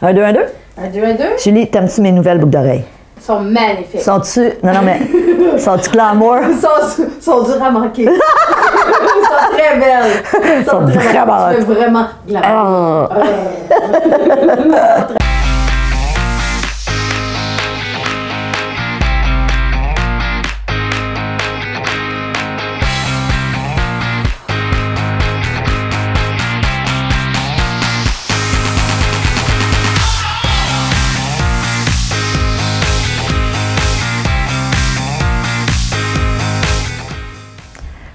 Un, deux, un, deux. Un, deux, un, deux. Julie, t'aimes-tu mes nouvelles boucles d'oreilles? Ils sont magnifiques. Sont-tu... Non, mais... Sont-tu glamour? Ils sont durs à manquer. Ils sont très belles. Ils sont vraiment... Tu fais vraiment glamour.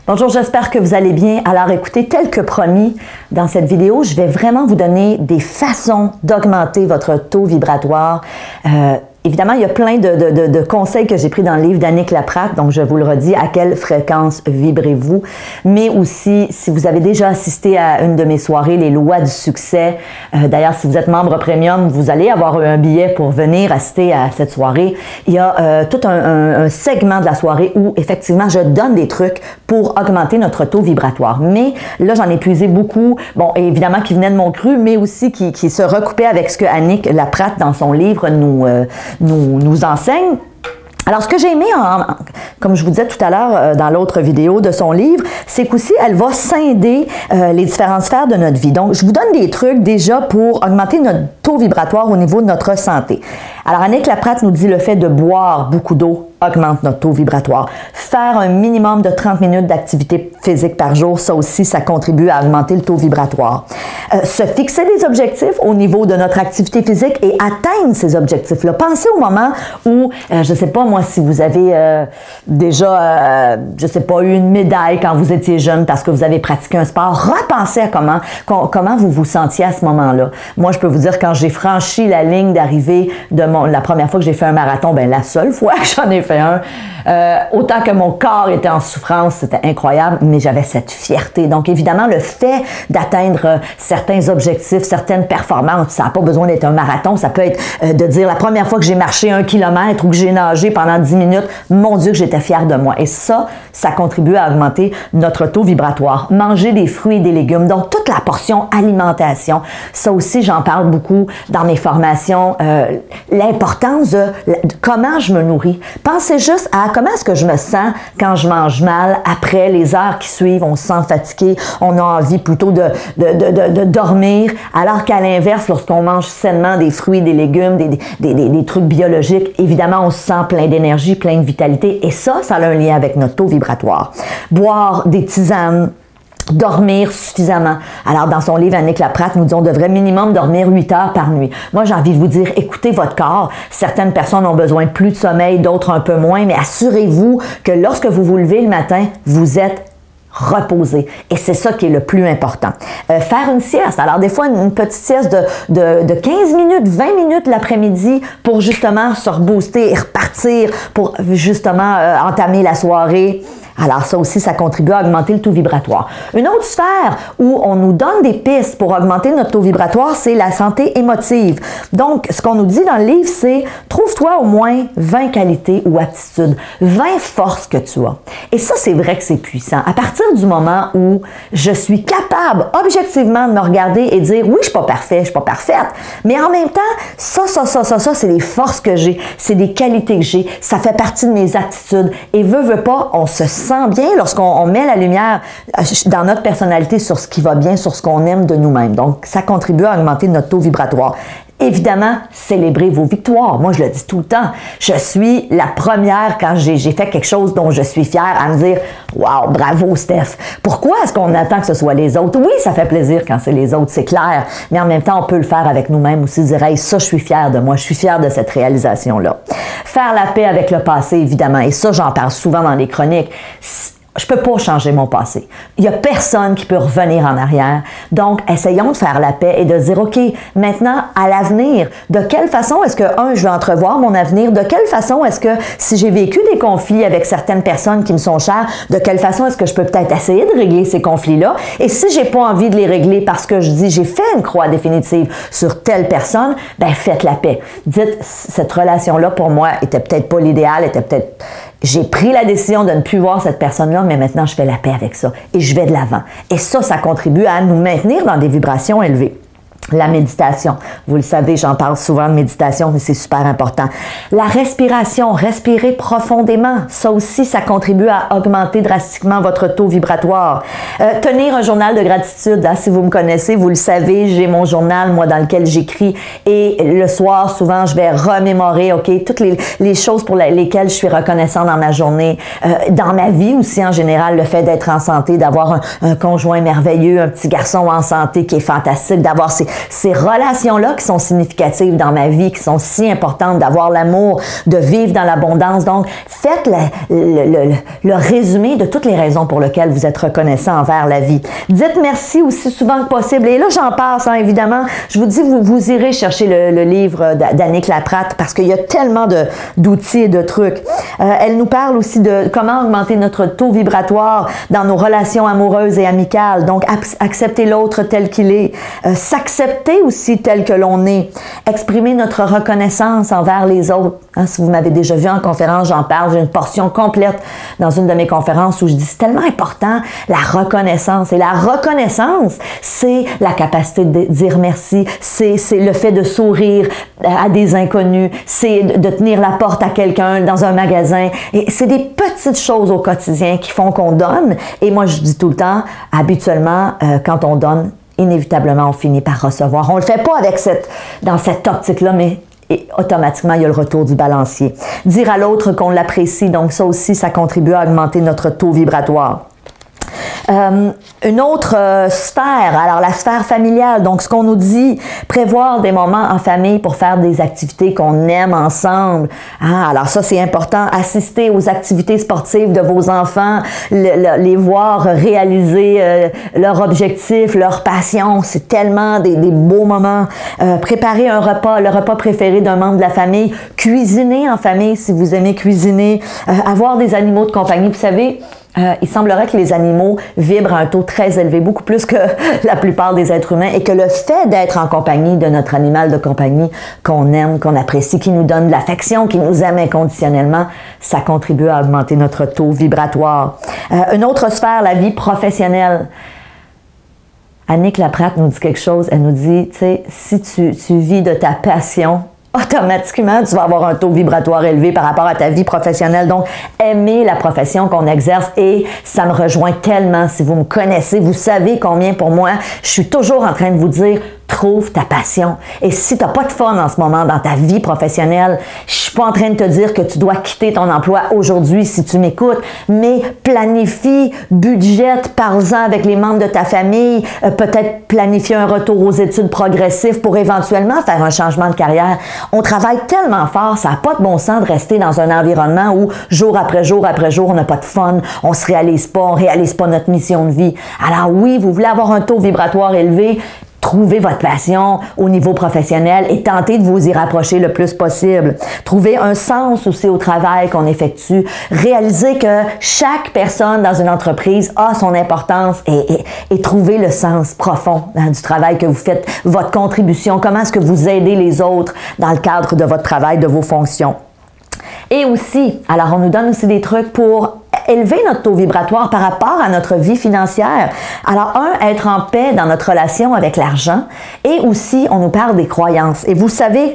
Bonjour, j'espère que vous allez bien. Alors écoutez, tel que promis, dans cette vidéo, je vais vraiment vous donner des façons d'augmenter votre taux vibratoire. Évidemment, il y a plein de conseils que j'ai pris dans le livre d'Annick Laprate, donc je vous le redis, à quelle fréquence vibrez-vous, mais aussi, si vous avez déjà assisté à une de mes soirées, les lois du succès, d'ailleurs, si vous êtes membre premium, vous allez avoir un billet pour venir assister à cette soirée. Il y a tout un segment de la soirée où, effectivement, je donne des trucs pour augmenter notre taux vibratoire. Mais là, j'en ai puisé beaucoup, bon, évidemment, qui venaient de mon cru, mais aussi qui se recoupaient avec ce que Annick Laprate, dans son livre, nous enseigne. Alors, ce que j'ai aimé, comme je vous disais tout à l'heure dans l'autre vidéo de son livre, c'est qu'aussi, elle va scinder les différentes sphères de notre vie. Donc, je vous donne des trucs déjà pour augmenter notre taux vibratoire au niveau de notre santé. Alors, Annick Laprate nous dit le fait de boire beaucoup d'eau augmente notre taux vibratoire. Faire un minimum de 30 minutes d'activité physique par jour, ça aussi, ça contribue à augmenter le taux vibratoire. Se fixer des objectifs au niveau de notre activité physique et atteindre ces objectifs-là. Pensez au moment où, je sais pas moi, si vous avez déjà, je sais pas, eu une médaille quand vous étiez jeune parce que vous avez pratiqué un sport, repensez à comment vous vous sentiez à ce moment-là. Moi, je peux vous dire, quand j'ai franchi la ligne d'arrivée de la première fois que j'ai fait un marathon, ben la seule fois que j'en ai fait autant que mon corps était en souffrance, c'était incroyable, mais j'avais cette fierté. Donc, évidemment, le fait d'atteindre certains objectifs, certaines performances, ça n'a pas besoin d'être un marathon, ça peut être de dire la première fois que j'ai marché 1 kilomètre ou que j'ai nagé pendant 10 minutes, mon Dieu que j'étais fière de moi. Et ça contribue à augmenter notre taux vibratoire. Manger des fruits et des légumes, donc toute la portion alimentation, ça aussi, j'en parle beaucoup dans mes formations, l'importance de comment je me nourris. Pensez juste à comment est-ce que je me sens quand je mange mal. Après les heures qui suivent, on se sent fatigué, on a envie plutôt de dormir, alors qu'à l'inverse, lorsqu'on mange sainement des fruits, des légumes, des trucs biologiques, évidemment, on se sent plein d'énergie, plein de vitalité, et ça a un lien avec notre taux vibratoire. Boire des tisanes, dormir suffisamment. Alors, dans son livre, Annick Laprate nous dit on devrait minimum dormir 8 heures par nuit. Moi, j'ai envie de vous dire, écoutez votre corps. Certaines personnes ont besoin de plus de sommeil, d'autres un peu moins, mais assurez-vous que lorsque vous vous levez le matin, vous êtes reposer. Et c'est ça qui est le plus important. Faire une sieste. Alors, des fois, une petite sieste de 15 minutes, 20 minutes l'après-midi pour justement se rebooster et repartir pour justement entamer la soirée. Alors, ça aussi, ça contribue à augmenter le taux vibratoire. Une autre sphère où on nous donne des pistes pour augmenter notre taux vibratoire, c'est la santé émotive. Donc, ce qu'on nous dit dans le livre, c'est trouve-toi au moins 20 qualités ou aptitudes, 20 forces que tu as. Et ça, c'est vrai que c'est puissant. À partir du moment où je suis capable, objectivement, de me regarder et dire, oui, je suis pas parfait, je suis pas parfaite, mais en même temps, ça, c'est les forces que j'ai, c'est des qualités que j'ai, ça fait partie de mes aptitudes. Et veut pas, on se sent bien lorsqu'on met la lumière dans notre personnalité sur ce qui va bien, sur ce qu'on aime de nous-mêmes. Donc, ça contribue à augmenter notre taux vibratoire. Évidemment, célébrez vos victoires. Moi, je le dis tout le temps. Je suis la première quand j'ai fait quelque chose dont je suis fière à me dire « Wow, bravo Steph! » Pourquoi est-ce qu'on attend que ce soit les autres? Oui, ça fait plaisir quand c'est les autres, c'est clair. Mais en même temps, on peut le faire avec nous-mêmes aussi, dire « Hey, ça, je suis fière de moi. Je suis fière de cette réalisation-là. » Faire la paix avec le passé, évidemment. Et ça, j'en parle souvent dans les chroniques. Je peux pas changer mon passé. Il y a personne qui peut revenir en arrière. Donc, essayons de faire la paix et de dire, OK, maintenant, à l'avenir, de quelle façon est-ce que, je vais entrevoir mon avenir? De quelle façon est-ce que, si j'ai vécu des conflits avec certaines personnes qui me sont chères, de quelle façon est-ce que je peux peut-être essayer de régler ces conflits-là? Et si j'ai pas envie de les régler parce que je dis, j'ai fait une croix définitive sur telle personne, ben, faites la paix. Dites, cette relation-là, pour moi, était peut-être pas l'idéal, était peut-être... J'ai pris la décision de ne plus voir cette personne-là, mais maintenant, je fais la paix avec ça et je vais de l'avant. Et ça contribue à nous maintenir dans des vibrations élevées. La méditation. Vous le savez, j'en parle souvent de méditation, mais c'est super important. La respiration, respirer profondément. Ça aussi, ça contribue à augmenter drastiquement votre taux vibratoire. Tenir un journal de gratitude. Hein, si vous me connaissez, vous le savez, j'ai mon journal, moi, dans lequel j'écris. Et le soir, souvent, je vais remémorer, OK, toutes les choses pour lesquelles je suis reconnaissant dans ma journée. Dans ma vie aussi, en général, le fait d'être en santé, d'avoir un conjoint merveilleux, un petit garçon en santé qui est fantastique, d'avoir ces relations-là qui sont significatives dans ma vie, qui sont si importantes, d'avoir l'amour, de vivre dans l'abondance. Donc, faites le résumé de toutes les raisons pour lesquelles vous êtes reconnaissant envers la vie. Dites merci aussi souvent que possible. Et là, j'en passe, hein, évidemment. Je vous dis, vous irez chercher le livre d'Annick Laprate parce qu'il y a tellement d'outils et de trucs. Elle nous parle aussi de comment augmenter notre taux vibratoire dans nos relations amoureuses et amicales. Donc, accepter l'autre tel qu'il est. S'accepter aussi tel que l'on est. Exprimer notre reconnaissance envers les autres. Hein, si vous m'avez déjà vu en conférence, j'en parle. J'ai une portion complète dans une de mes conférences où je dis c'est tellement important, la reconnaissance. Et la reconnaissance, c'est la capacité de dire merci. C'est le fait de sourire à des inconnus. C'est de tenir la porte à quelqu'un dans un magasin. Et c'est des petites choses au quotidien qui font qu'on donne. Et moi, je dis tout le temps, habituellement, quand on donne, inévitablement, on finit par recevoir. On ne le fait pas dans cette optique-là, mais automatiquement, il y a le retour du balancier. Dire à l'autre qu'on l'apprécie, donc ça aussi, ça contribue à augmenter notre taux vibratoire. Une autre sphère, alors la sphère familiale, donc ce qu'on nous dit, prévoir des moments en famille pour faire des activités qu'on aime ensemble. Ah, alors ça c'est important, assister aux activités sportives de vos enfants, les voir réaliser leur objectif, leur passion, c'est tellement des beaux moments. Préparer un repas, le repas préféré d'un membre de la famille, cuisiner en famille si vous aimez cuisiner, avoir des animaux de compagnie, vous savez, il semblerait que les animaux vibrent à un taux très élevé, beaucoup plus que la plupart des êtres humains, et que le fait d'être en compagnie de notre animal de compagnie qu'on aime, qu'on apprécie, qui nous donne de l'affection, qui nous aime inconditionnellement, ça contribue à augmenter notre taux vibratoire. Une autre sphère, la vie professionnelle. Annick Laprate nous dit quelque chose, elle nous dit, tu sais, si tu vis de ta passion, automatiquement, tu vas avoir un taux vibratoire élevé par rapport à ta vie professionnelle. Donc, aimer la profession qu'on exerce et ça me rejoint tellement. Si vous me connaissez, vous savez combien pour moi, je suis toujours en train de vous dire trouve ta passion. Et si tu n'as pas de fun en ce moment dans ta vie professionnelle, je suis pas en train de te dire que tu dois quitter ton emploi aujourd'hui si tu m'écoutes, mais planifie, budgète, parle-en avec les membres de ta famille, peut-être planifier un retour aux études progressifs pour éventuellement faire un changement de carrière. On travaille tellement fort, ça n'a pas de bon sens de rester dans un environnement où jour après jour, on n'a pas de fun, on se réalise pas, on réalise pas notre mission de vie. Alors oui, vous voulez avoir un taux vibratoire élevé, trouvez votre passion au niveau professionnel et tentez de vous y rapprocher le plus possible. Trouvez un sens aussi au travail qu'on effectue. Réalisez que chaque personne dans une entreprise a son importance et trouvez le sens profond du travail que vous faites, votre contribution, comment est-ce que vous aidez les autres dans le cadre de votre travail, de vos fonctions. Et aussi, alors on nous donne aussi des trucs pour élever notre taux vibratoire par rapport à notre vie financière. Alors, être en paix dans notre relation avec l'argent et aussi, on nous parle des croyances. Et vous savez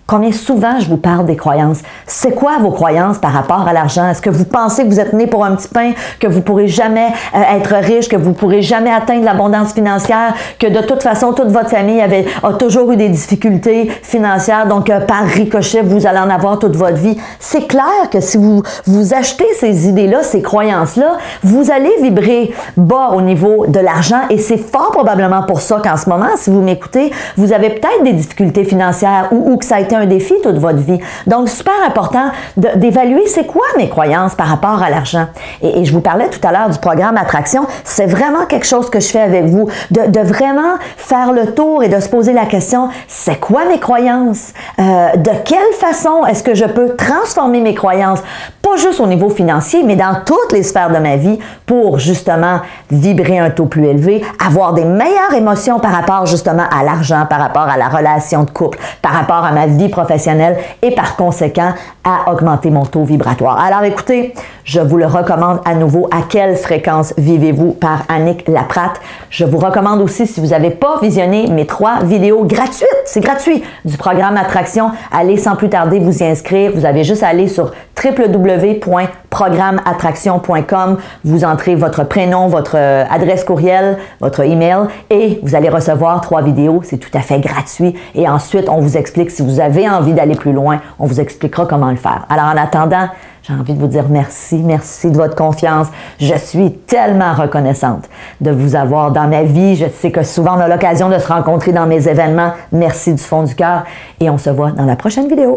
combien souvent je vous parle des croyances. C'est quoi vos croyances par rapport à l'argent? Est-ce que vous pensez que vous êtes né pour un petit pain, que vous ne pourrez jamais être riche, que vous ne pourrez jamais atteindre l'abondance financière, que de toute façon, toute votre famille a toujours eu des difficultés financières, donc par ricochet, vous allez en avoir toute votre vie? C'est clair que si vous achetez ces idées-là, ces croyances-là, vous allez vibrer bas au niveau de l'argent et c'est fort probablement pour ça qu'en ce moment, si vous m'écoutez, vous avez peut-être des difficultés financières ou que ça a été un défi toute votre vie. Donc, super important d'évaluer c'est quoi mes croyances par rapport à l'argent. Et je vous parlais tout à l'heure du programme Attraction. C'est vraiment quelque chose que je fais avec vous, de vraiment faire le tour et de se poser la question, c'est quoi mes croyances? De quelle façon est-ce que je peux transformer mes croyances? Pas juste au niveau financier, mais dans toutes les sphères de ma vie pour justement vibrer un taux plus élevé, avoir des meilleures émotions par rapport justement à l'argent, par rapport à la relation de couple, par rapport à ma vie vie professionnelle et par conséquent à augmenter mon taux vibratoire. Alors écoutez, je vous le recommande à nouveau. À quelle fréquence vivez-vous par Annick Laprate? Je vous recommande aussi, si vous n'avez pas visionné mes 3 vidéos gratuites, c'est gratuit, du programme Attraction, allez sans plus tarder vous y inscrire. Vous avez juste à aller sur www.programmeattraction.com, vous entrez votre prénom, votre adresse courriel, votre email et vous allez recevoir 3 vidéos. C'est tout à fait gratuit. Et ensuite, on vous explique si vous avez envie d'aller plus loin, on vous expliquera comment le faire. Alors en attendant, j'ai envie de vous dire merci de votre confiance. Je suis tellement reconnaissante de vous avoir dans ma vie. Je sais que souvent on a l'occasion de se rencontrer dans mes événements. Merci du fond du cœur et on se voit dans la prochaine vidéo.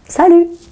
Salut!